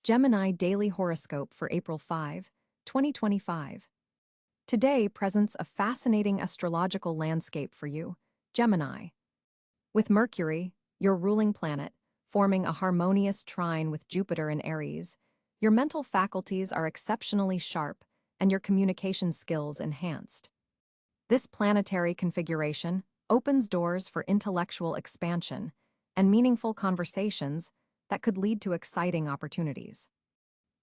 Gemini Daily Horoscope for April 5, 2025. Today presents a fascinating astrological landscape for you, Gemini. With Mercury, your ruling planet, forming a harmonious trine with Jupiter in Aries, your mental faculties are exceptionally sharp and your communication skills enhanced. This planetary configuration opens doors for intellectual expansion and meaningful conversations that could lead to exciting opportunities.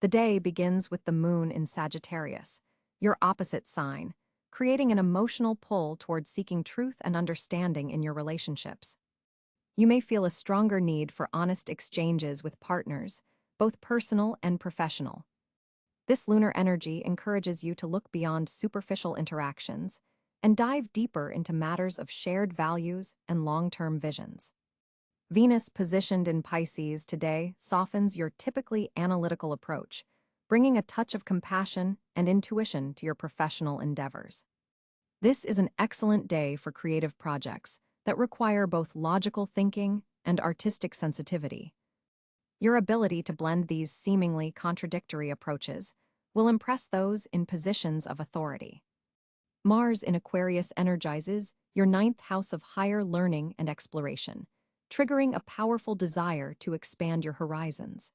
The day begins with the moon in Sagittarius, your opposite sign, creating an emotional pull towards seeking truth and understanding in your relationships. You may feel a stronger need for honest exchanges with partners, both personal and professional. This lunar energy encourages you to look beyond superficial interactions and dive deeper into matters of shared values and long-term visions. Venus positioned in Pisces today softens your typically analytical approach, bringing a touch of compassion and intuition to your professional endeavors. This is an excellent day for creative projects that require both logical thinking and artistic sensitivity. Your ability to blend these seemingly contradictory approaches will impress those in positions of authority. Mars in Aquarius energizes your ninth house of higher learning and exploration, triggering a powerful desire to expand your horizons.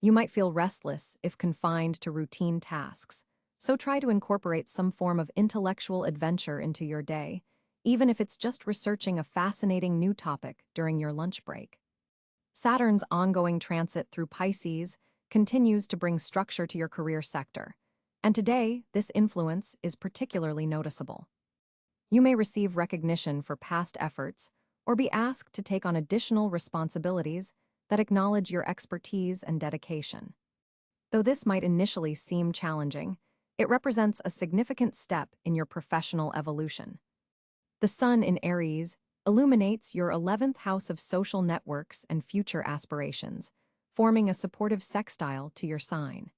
You might feel restless if confined to routine tasks, so try to incorporate some form of intellectual adventure into your day, even if it's just researching a fascinating new topic during your lunch break. Saturn's ongoing transit through Pisces continues to bring structure to your career sector, and today this influence is particularly noticeable. You may receive recognition for past efforts or be asked to take on additional responsibilities that acknowledge your expertise and dedication. Though this might initially seem challenging, it represents a significant step in your professional evolution. The Sun in Aries illuminates your 11th house of social networks and future aspirations, forming a supportive sextile to your sign.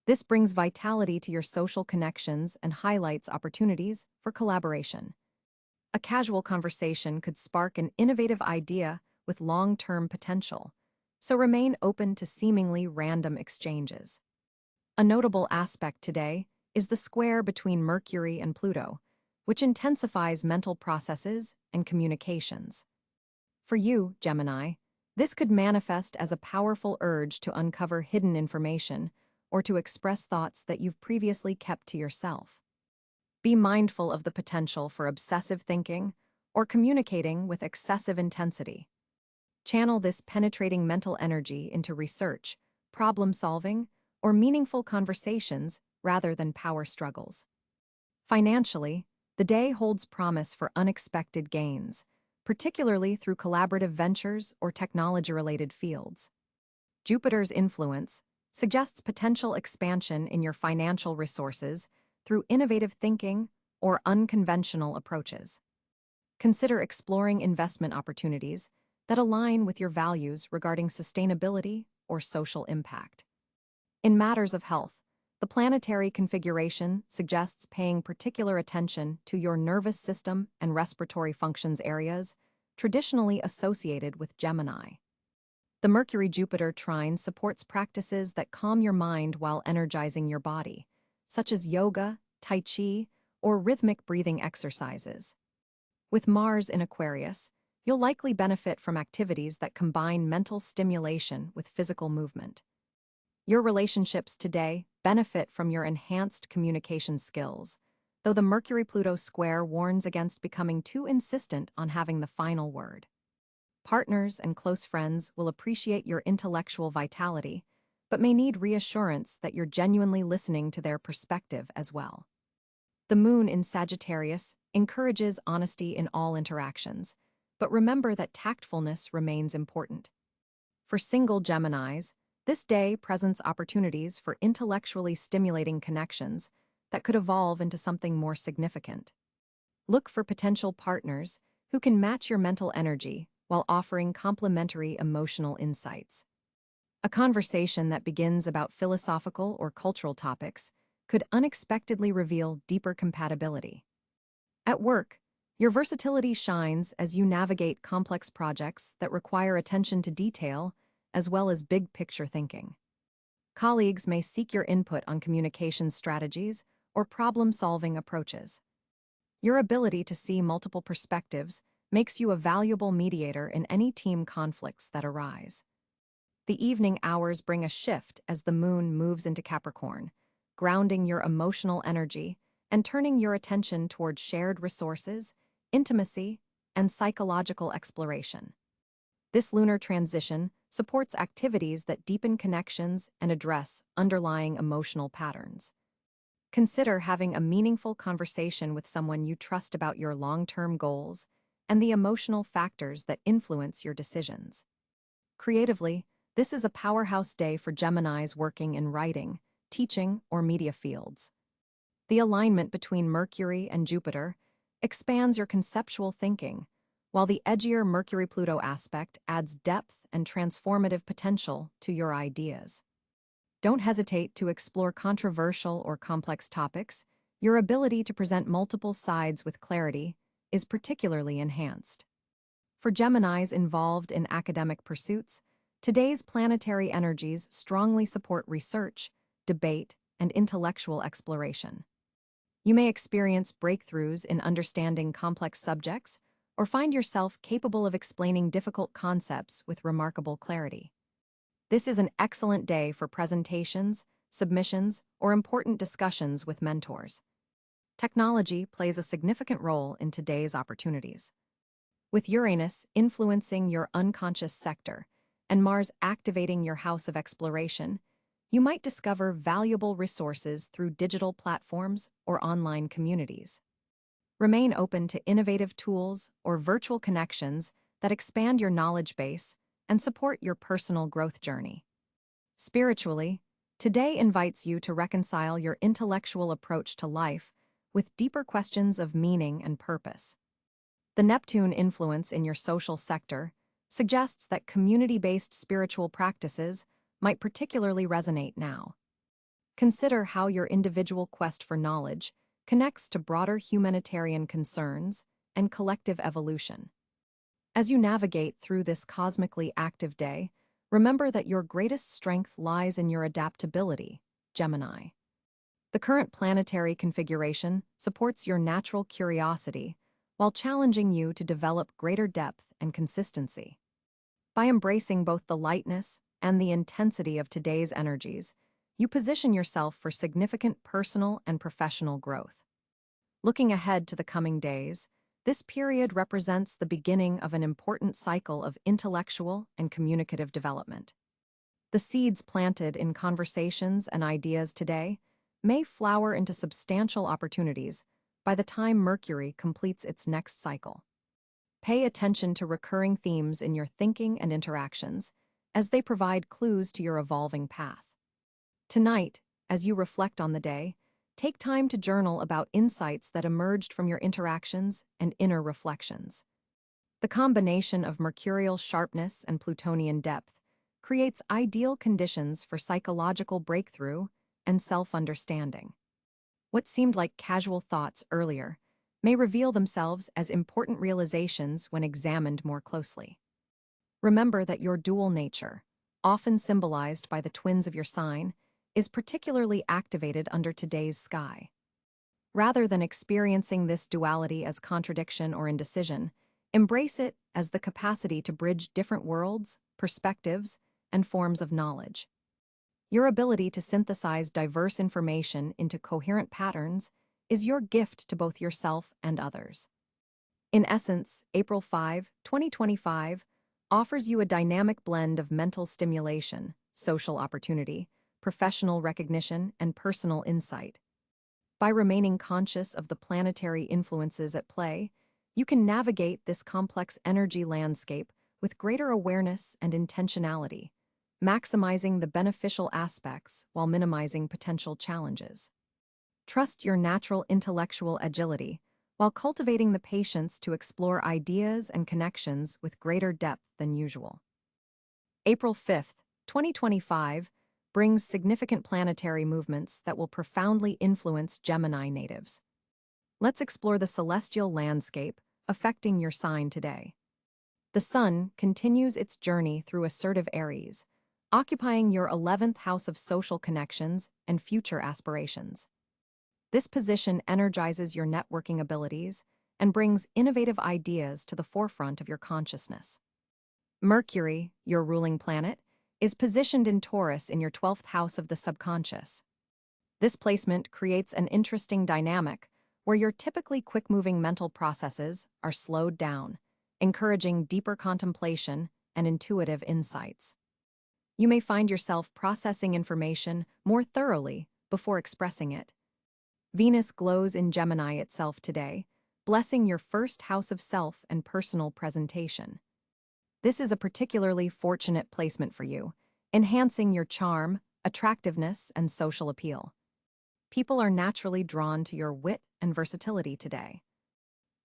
This brings vitality to your social connections and highlights opportunities for collaboration. A casual conversation could spark an innovative idea with long-term potential, so remain open to seemingly random exchanges. A notable aspect today is the square between Mercury and Pluto, which intensifies mental processes and communications. For you, Gemini, this could manifest as a powerful urge to uncover hidden information or to express thoughts that you've previously kept to yourself. Be mindful of the potential for obsessive thinking or communicating with excessive intensity. Channel this penetrating mental energy into research, problem-solving, or meaningful conversations rather than power struggles. Financially, the day holds promise for unexpected gains, particularly through collaborative ventures or technology-related fields. Jupiter's influence suggests potential expansion in your financial resources through innovative thinking or unconventional approaches. Consider exploring investment opportunities that align with your values regarding sustainability or social impact. In matters of health, the planetary configuration suggests paying particular attention to your nervous system and respiratory functions areas traditionally associated with Gemini. The Mercury-Jupiter trine supports practices that calm your mind while energizing your body, such as yoga, tai chi, or rhythmic breathing exercises. With Mars in Aquarius, you'll likely benefit from activities that combine mental stimulation with physical movement. Your relationships today benefit from your enhanced communication skills, though the Mercury-Pluto square warns against becoming too insistent on having the final word. Partners and close friends will appreciate your intellectual vitality, but may need reassurance that you're genuinely listening to their perspective as well. The moon in Sagittarius encourages honesty in all interactions, but remember that tactfulness remains important. For single Geminis, this day presents opportunities for intellectually stimulating connections that could evolve into something more significant. Look for potential partners who can match your mental energy while offering complementary emotional insights. A conversation that begins about philosophical or cultural topics could unexpectedly reveal deeper compatibility. At work, your versatility shines as you navigate complex projects that require attention to detail as well as big-picture thinking. Colleagues may seek your input on communication strategies or problem-solving approaches. Your ability to see multiple perspectives makes you a valuable mediator in any team conflicts that arise. The evening hours bring a shift as the moon moves into Capricorn, grounding your emotional energy and turning your attention toward shared resources, intimacy, and psychological exploration. This lunar transition supports activities that deepen connections and address underlying emotional patterns. Consider having a meaningful conversation with someone you trust about your long-term goals and the emotional factors that influence your decisions. Creatively, this is a powerhouse day for Geminis working in writing, teaching, or media fields. The alignment between Mercury and Jupiter expands your conceptual thinking, while the edgier Mercury-Pluto aspect adds depth and transformative potential to your ideas. Don't hesitate to explore controversial or complex topics. Your ability to present multiple sides with clarity is particularly enhanced. For Geminis involved in academic pursuits, today's planetary energies strongly support research, debate, and intellectual exploration. You may experience breakthroughs in understanding complex subjects or find yourself capable of explaining difficult concepts with remarkable clarity. This is an excellent day for presentations, submissions, or important discussions with mentors. Technology plays a significant role in today's opportunities. With Uranus influencing your unconscious sector and Mars activating your house of exploration, you might discover valuable resources through digital platforms or online communities. Remain open to innovative tools or virtual connections that expand your knowledge base and support your personal growth journey. Spiritually, today invites you to reconcile your intellectual approach to life with deeper questions of meaning and purpose. The Neptune influence in your social sector suggests that community-based spiritual practices might particularly resonate now. Consider how your individual quest for knowledge connects to broader humanitarian concerns and collective evolution. As you navigate through this cosmically active day, remember that your greatest strength lies in your adaptability, Gemini. The current planetary configuration supports your natural curiosity while challenging you to develop greater depth and consistency. By embracing both the lightness and the intensity of today's energies, you position yourself for significant personal and professional growth. Looking ahead to the coming days, this period represents the beginning of an important cycle of intellectual and communicative development. The seeds planted in conversations and ideas today may flower into substantial opportunities by the time Mercury completes its next cycle. Pay attention to recurring themes in your thinking and interactions, as they provide clues to your evolving path. Tonight, as you reflect on the day, take time to journal about insights that emerged from your interactions and inner reflections. The combination of mercurial sharpness and Plutonian depth creates ideal conditions for psychological breakthrough and self-understanding. What seemed like casual thoughts earlier may reveal themselves as important realizations when examined more closely. Remember that your dual nature, often symbolized by the twins of your sign, is particularly activated under today's sky. Rather than experiencing this duality as contradiction or indecision, embrace it as the capacity to bridge different worlds, perspectives, and forms of knowledge. Your ability to synthesize diverse information into coherent patterns is your gift to both yourself and others. In essence, April 5, 2025, offers you a dynamic blend of mental stimulation, social opportunity, professional recognition, and personal insight. By remaining conscious of the planetary influences at play, you can navigate this complex energy landscape with greater awareness and intentionality, maximizing the beneficial aspects while minimizing potential challenges. Trust your natural intellectual agility while cultivating the patience to explore ideas and connections with greater depth than usual. April 5, 2025, brings significant planetary movements that will profoundly influence Gemini natives. Let's explore the celestial landscape affecting your sign today. The Sun continues its journey through assertive Aries, occupying your 11th house of social connections and future aspirations. This position energizes your networking abilities and brings innovative ideas to the forefront of your consciousness. Mercury, your ruling planet, is positioned in Taurus in your 12th house of the subconscious. This placement creates an interesting dynamic where your typically quick-moving mental processes are slowed down, encouraging deeper contemplation and intuitive insights. You may find yourself processing information more thoroughly before expressing it. Venus glows in Gemini itself today, blessing your first house of self and personal presentation. This is a particularly fortunate placement for you, enhancing your charm, attractiveness, and social appeal. People are naturally drawn to your wit and versatility today.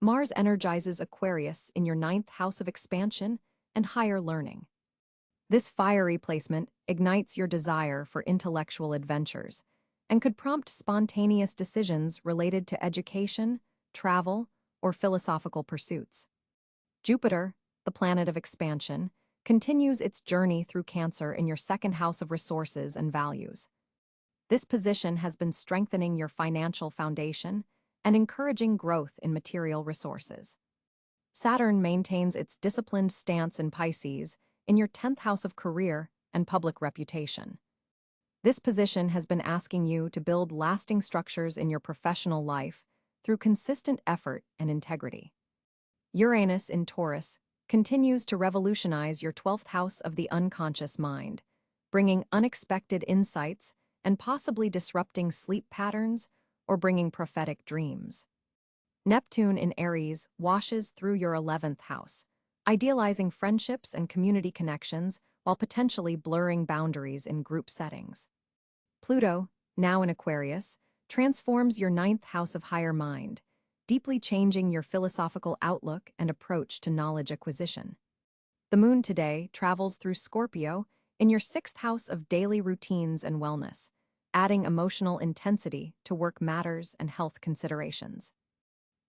Mars energizes Aquarius in your 9th house of expansion and higher learning. This fiery placement ignites your desire for intellectual adventures and could prompt spontaneous decisions related to education, travel, or philosophical pursuits. Jupiter, the planet of expansion, continues its journey through Cáncer in your 2nd house of resources and values. This position has been strengthening your financial foundation and encouraging growth in material resources. Saturn maintains its disciplined stance in Pisces in your 10th house of career and public reputation. This position has been asking you to build lasting structures in your professional life through consistent effort and integrity. Uranus in Taurus continues to revolutionize your 12th house of the unconscious mind, bringing unexpected insights and possibly disrupting sleep patterns or bringing prophetic dreams. Neptune in Aries washes through your 11th house, idealizing friendships and community connections while potentially blurring boundaries in group settings. Pluto, now in Aquarius, transforms your 9th house of higher mind, deeply changing your philosophical outlook and approach to knowledge acquisition. The moon today travels through Scorpio in your 6th house of daily routines and wellness, adding emotional intensity to work matters and health considerations.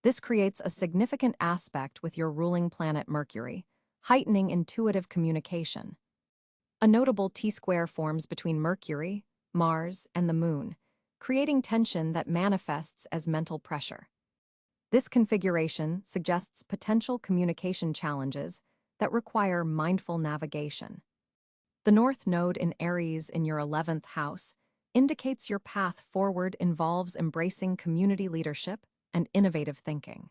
This creates a significant aspect with your ruling planet Mercury, heightening intuitive communication. A notable T-square forms between Mercury, Mars, and the moon, creating tension that manifests as mental pressure. This configuration suggests potential communication challenges that require mindful navigation. The North Node in Aries in your 11th house indicates your path forward involves embracing community leadership and innovative thinking.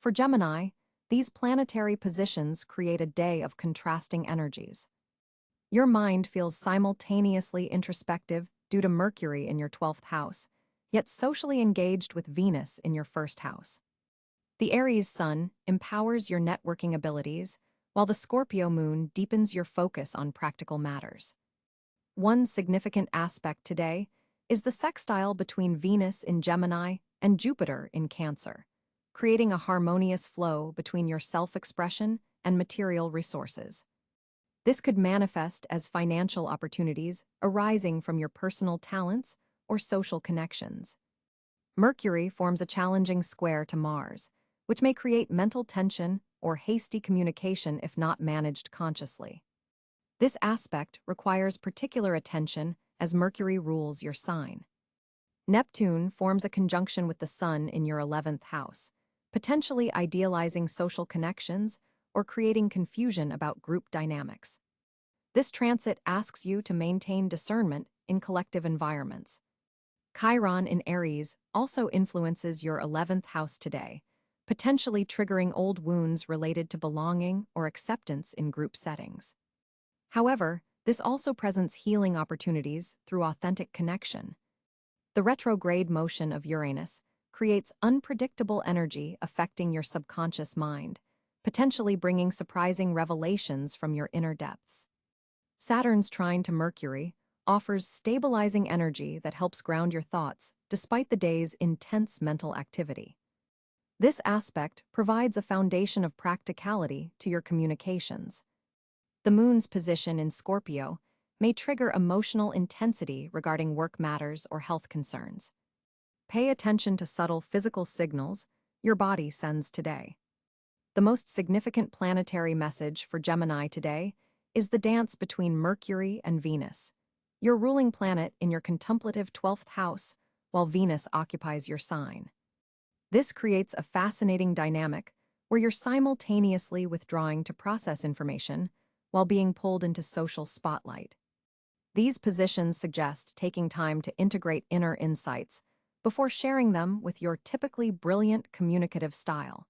For Gemini, these planetary positions create a day of contrasting energies. Your mind feels simultaneously introspective due to Mercury in your 12th house, yet socially engaged with Venus in your 1st house. The Aries sun empowers your networking abilities, while the Scorpio moon deepens your focus on practical matters. One significant aspect today is the sextile between Venus in Gemini and Jupiter in Cáncer, creating a harmonious flow between your self-expression and material resources. This could manifest as financial opportunities arising from your personal talents or social connections. Mercury forms a challenging square to Mars, which may create mental tension or hasty communication if not managed consciously. This aspect requires particular attention as Mercury rules your sign. Neptune forms a conjunction with the Sun in your 11th house, potentially idealizing social connections or creating confusion about group dynamics. This transit asks you to maintain discernment in collective environments. Chiron in Aries also influences your 11th house today, potentially triggering old wounds related to belonging or acceptance in group settings. However, this also presents healing opportunities through authentic connection. The retrograde motion of Uranus creates unpredictable energy affecting your subconscious mind, potentially bringing surprising revelations from your inner depths. Saturn's trine to Mercury offers stabilizing energy that helps ground your thoughts despite the day's intense mental activity. This aspect provides a foundation of practicality to your communications. The moon's position in Scorpio may trigger emotional intensity regarding work matters or health concerns. Pay attention to subtle physical signals your body sends today. The most significant planetary message for Gemini today is the dance between Mercury and Venus, your ruling planet in your contemplative 12th house, while Venus occupies your sign. This creates a fascinating dynamic where you're simultaneously withdrawing to process information while being pulled into social spotlight. These positions suggest taking time to integrate inner insights before sharing them with your typically brilliant communicative style.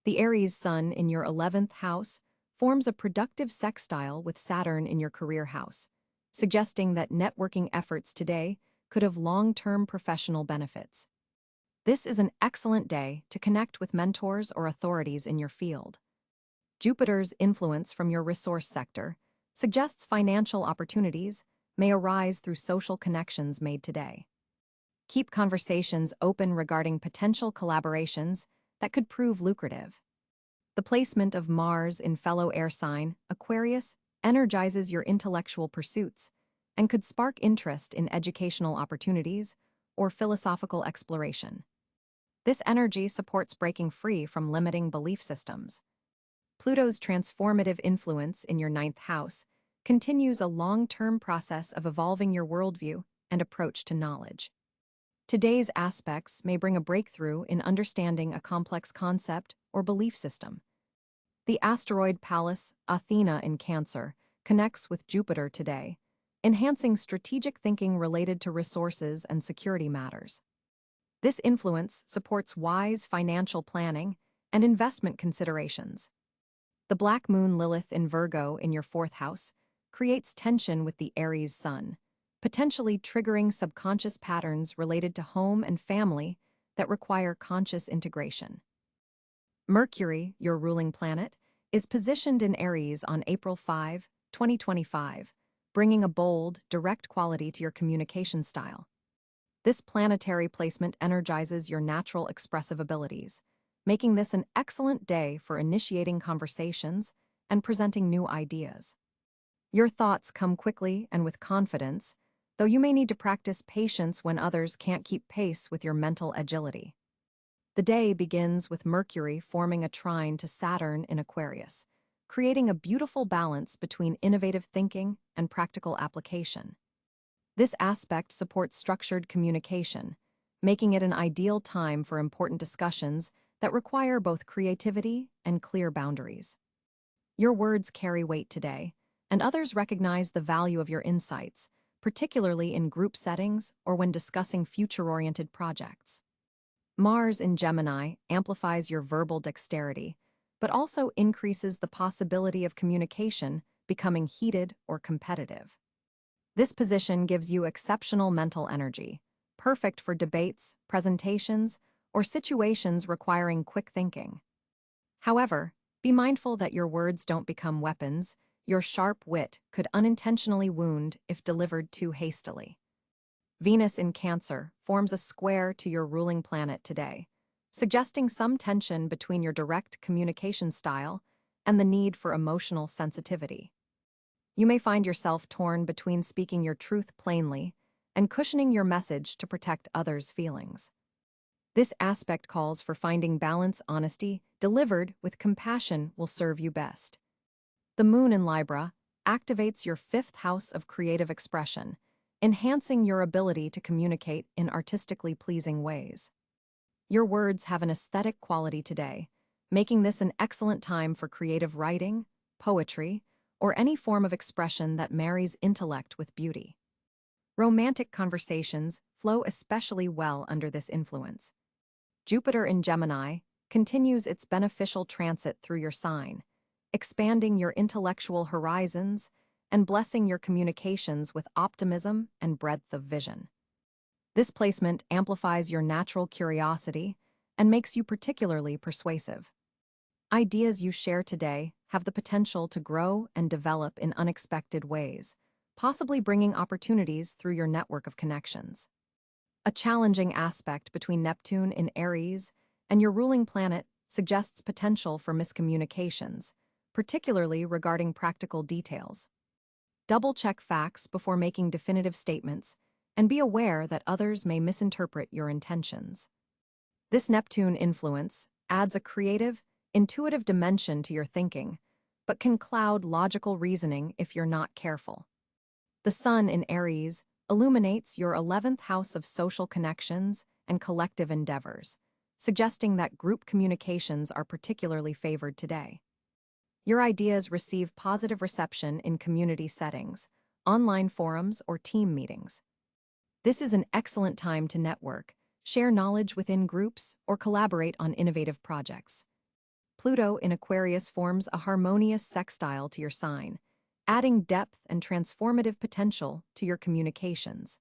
The Aries sun in your 11th house forms a productive sextile with Saturn in your career house, suggesting that networking efforts today could have long-term professional benefits. This is an excellent day to connect with mentors or authorities in your field. Jupiter's influence from your resource sector suggests financial opportunities may arise through social connections made today. Keep conversations open regarding potential collaborations that could prove lucrative. The placement of Mars in fellow air sign, Aquarius, energizes your intellectual pursuits and could spark interest in educational opportunities or philosophical exploration. This energy supports breaking free from limiting belief systems. Pluto's transformative influence in your 9th house continues a long-term process of evolving your worldview and approach to knowledge. Today's aspects may bring a breakthrough in understanding a complex concept or belief system. The asteroid Pallas, Athena in Cáncer, connects with Jupiter today, enhancing strategic thinking related to resources and security matters. This influence supports wise financial planning and investment considerations. The Black Moon Lilith in Virgo in your 4th house creates tension with the Aries sun, potentially triggering subconscious patterns related to home and family that require conscious integration. Mercury, your ruling planet, is positioned in Aries on April 5, 2025, bringing a bold, direct quality to your communication style. This planetary placement energizes your natural expressive abilities, making this an excellent day for initiating conversations and presenting new ideas. Your thoughts come quickly and with confidence, though you may need to practice patience when others can't keep pace with your mental agility. The day begins with Mercury forming a trine to Saturn in Aquarius, creating a beautiful balance between innovative thinking and practical application. This aspect supports structured communication, making it an ideal time for important discussions that require both creativity and clear boundaries. Your words carry weight today, and others recognize the value of your insights, particularly in group settings or when discussing future-oriented projects. Mars in Gemini amplifies your verbal dexterity, but also increases the possibility of communication becoming heated or competitive. This position gives you exceptional mental energy, perfect for debates, presentations, or situations requiring quick thinking. However, be mindful that your words don't become weapons. Your sharp wit could unintentionally wound if delivered too hastily. Venus in Cáncer forms a square to your ruling planet today, suggesting some tension between your direct communication style and the need for emotional sensitivity. You may find yourself torn between speaking your truth plainly and cushioning your message to protect others' feelings. This aspect calls for finding balance. Honesty delivered with compassion will serve you best. The moon in Libra activates your 5th house of creative expression, enhancing your ability to communicate in artistically pleasing ways. Your words have an aesthetic quality today, making this an excellent time for creative writing, poetry, or any form of expression that marries intellect with beauty. Romantic conversations flow especially well under this influence. Jupiter in Gemini continues its beneficial transit through your sign, expanding your intellectual horizons and blessing your communications with optimism and breadth of vision. This placement amplifies your natural curiosity and makes you particularly persuasive. Ideas you share today have the potential to grow and develop in unexpected ways, possibly bringing opportunities through your network of connections. A challenging aspect between Neptune in Aries and your ruling planet suggests potential for miscommunications, particularly regarding practical details. Double-check facts before making definitive statements, and be aware that others may misinterpret your intentions. This Neptune influence adds a creative, intuitive dimension to your thinking, but can cloud logical reasoning if you're not careful. The Sun in Aries illuminates your 11th house of social connections and collective endeavors, suggesting that group communications are particularly favored today. Your ideas receive positive reception in community settings, online forums, or team meetings. This is an excellent time to network, share knowledge within groups, or collaborate on innovative projects. Pluto in Aquarius forms a harmonious sextile to your sign, adding depth and transformative potential to your communications.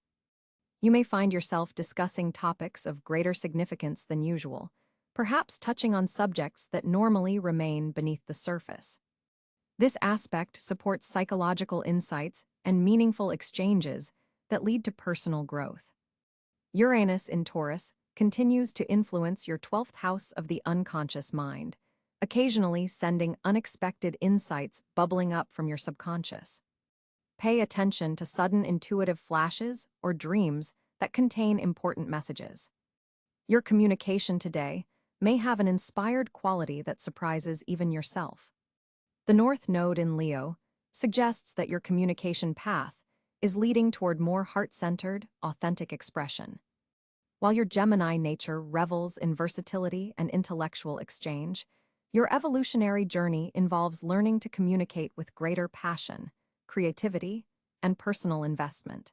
You may find yourself discussing topics of greater significance than usual, perhaps touching on subjects that normally remain beneath the surface. This aspect supports psychological insights and meaningful exchanges that lead to personal growth. Uranus in Taurus continues to influence your 12th house of the unconscious mind, occasionally sending unexpected insights bubbling up from your subconscious. Pay attention to sudden intuitive flashes or dreams that contain important messages. Your communication today may have an inspired quality that surprises even yourself. The North Node in Leo suggests that your communication path is leading toward more heart-centered, authentic expression. While your Gemini nature revels in versatility and intellectual exchange, your evolutionary journey involves learning to communicate with greater passion, creativity, and personal investment.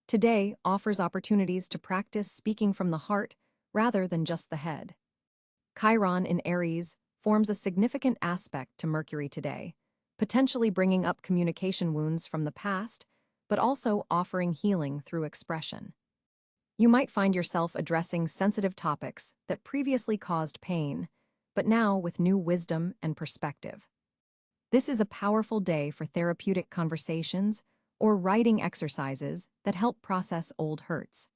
Today offers opportunities to practice speaking from the heart rather than just the head. Chiron in Aries forms a significant aspect to Mercury today, potentially bringing up communication wounds from the past, but also offering healing through expression. You might find yourself addressing sensitive topics that previously caused pain, but now with new wisdom and perspective. This is a powerful day for therapeutic conversations or writing exercises that help process old hurts.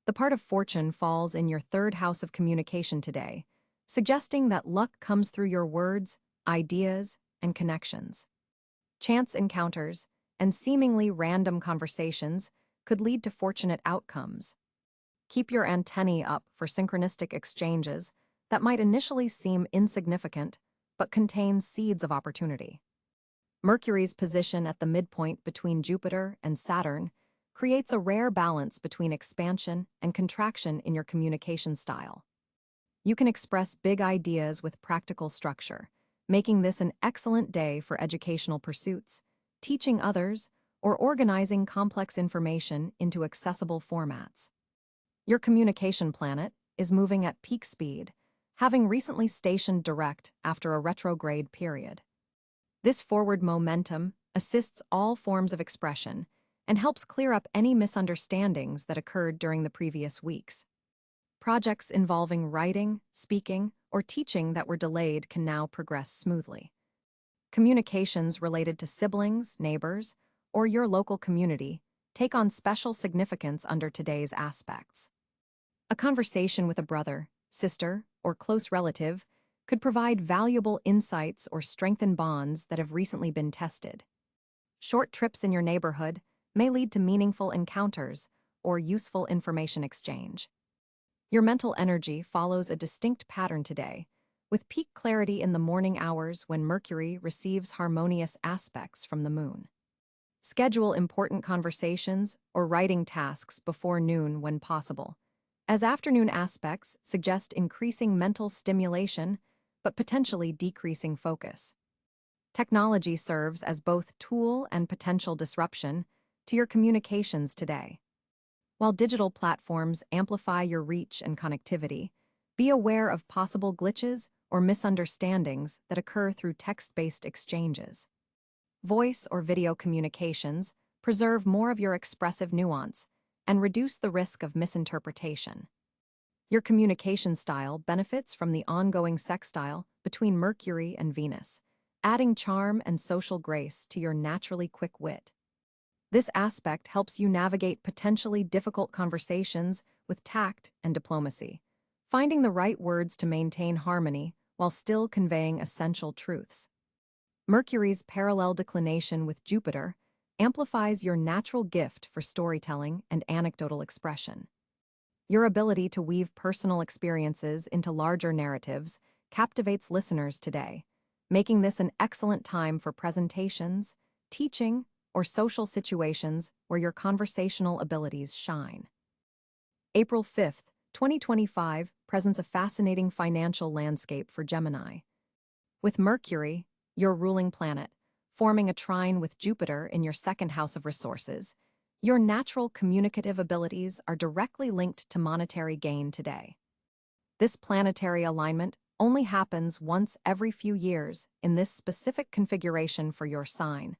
The part of fortune falls in your 3rd house of communication today, suggesting that luck comes through your words, ideas, and connections. Chance encounters and seemingly random conversations could lead to fortunate outcomes. Keep your antennae up for synchronistic exchanges that might initially seem insignificant but contain seeds of opportunity. Mercury's position at the midpoint between Jupiter and Saturn creates a rare balance between expansion and contraction in your communication style. You can express big ideas with practical structure, making this an excellent day for educational pursuits, teaching others, or organizing complex information into accessible formats. Your communication planet is moving at peak speed, having recently stationed direct after a retrograde period. This forward momentum assists all forms of expression and helps clear up any misunderstandings that occurred during the previous weeks. Projects involving writing, speaking, or teaching that were delayed can now progress smoothly. Communications related to siblings, neighbors, or your local community take on special significance under today's aspects. A conversation with a brother, sister, or close relative could provide valuable insights or strengthen bonds that have recently been tested. Short trips in your neighborhood may lead to meaningful encounters or useful information exchange. Your mental energy follows a distinct pattern today, with peak clarity in the morning hours when Mercury receives harmonious aspects from the moon. Schedule important conversations or writing tasks before noon when possible, as afternoon aspects suggest increasing mental stimulation but potentially decreasing focus. Technology serves as both tool and potential disruption to your communications today. While digital platforms amplify your reach and connectivity, be aware of possible glitches or misunderstandings that occur through text-based exchanges. Voice or video communications preserve more of your expressive nuance and reduce the risk of misinterpretation. Your communication style benefits from the ongoing sextile between Mercury and Venus, adding charm and social grace to your naturally quick wit. This aspect helps you navigate potentially difficult conversations with tact and diplomacy, finding the right words to maintain harmony while still conveying essential truths. Mercury's parallel declination with Jupiter amplifies your natural gift for storytelling and anecdotal expression. Your ability to weave personal experiences into larger narratives captivates listeners today, making this an excellent time for presentations, teaching, or social situations where your conversational abilities shine. April 5th, 2025 presents a fascinating financial landscape for Gemini. With Mercury, your ruling planet, forming a trine with Jupiter in your second house of resources, your natural communicative abilities are directly linked to monetary gain today. This planetary alignment only happens once every few years in this specific configuration for your sign,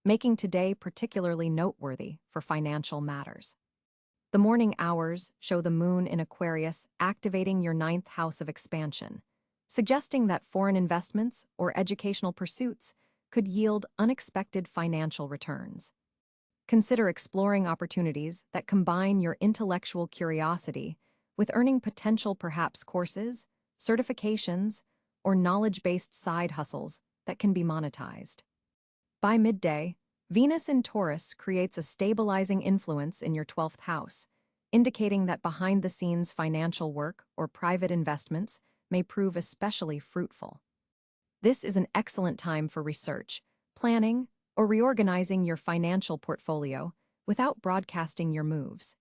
making today particularly noteworthy for financial matters. The morning hours show the moon in Aquarius activating your ninth house of expansion, suggesting that foreign investments or educational pursuits could yield unexpected financial returns. Consider exploring opportunities that combine your intellectual curiosity with earning potential, perhaps courses, certifications, or knowledge-based side hustles that can be monetized. By midday, Venus in Taurus creates a stabilizing influence in your 12th house, indicating that behind-the-scenes financial work or private investments may prove especially fruitful. This is an excellent time for research, planning, or reorganizing your financial portfolio without broadcasting your moves.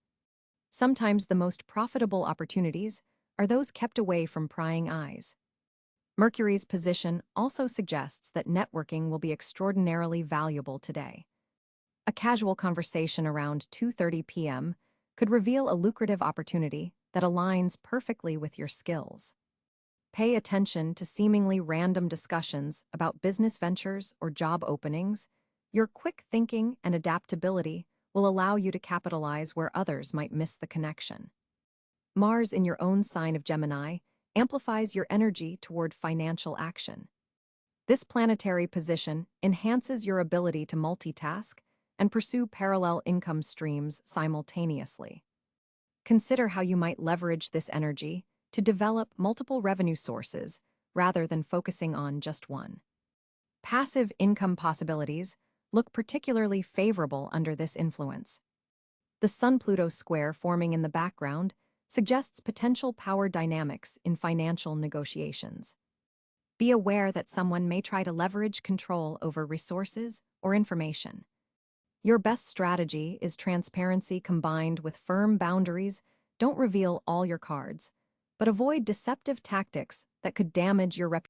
Sometimes the most profitable opportunities are those kept away from prying eyes. Mercury's position also suggests that networking will be extraordinarily valuable today. A casual conversation around 2:30 p.m. could reveal a lucrative opportunity that aligns perfectly with your skills. Pay attention to seemingly random discussions about business ventures or job openings. Your quick thinking and adaptability will allow you to capitalize where others might miss the connection. Mars in your own sign of Gemini amplifies your energy toward financial action. This planetary position enhances your ability to multitask and pursue parallel income streams simultaneously. Consider how you might leverage this energy to develop multiple revenue sources rather than focusing on just one. Passive income possibilities look particularly favorable under this influence. The Sun-Pluto square forming in the background suggests potential power dynamics in financial negotiations. Be aware that someone may try to leverage control over resources or information. Your best strategy is transparency combined with firm boundaries. Don't reveal all your cards, but avoid deceptive tactics that could damage your reputation.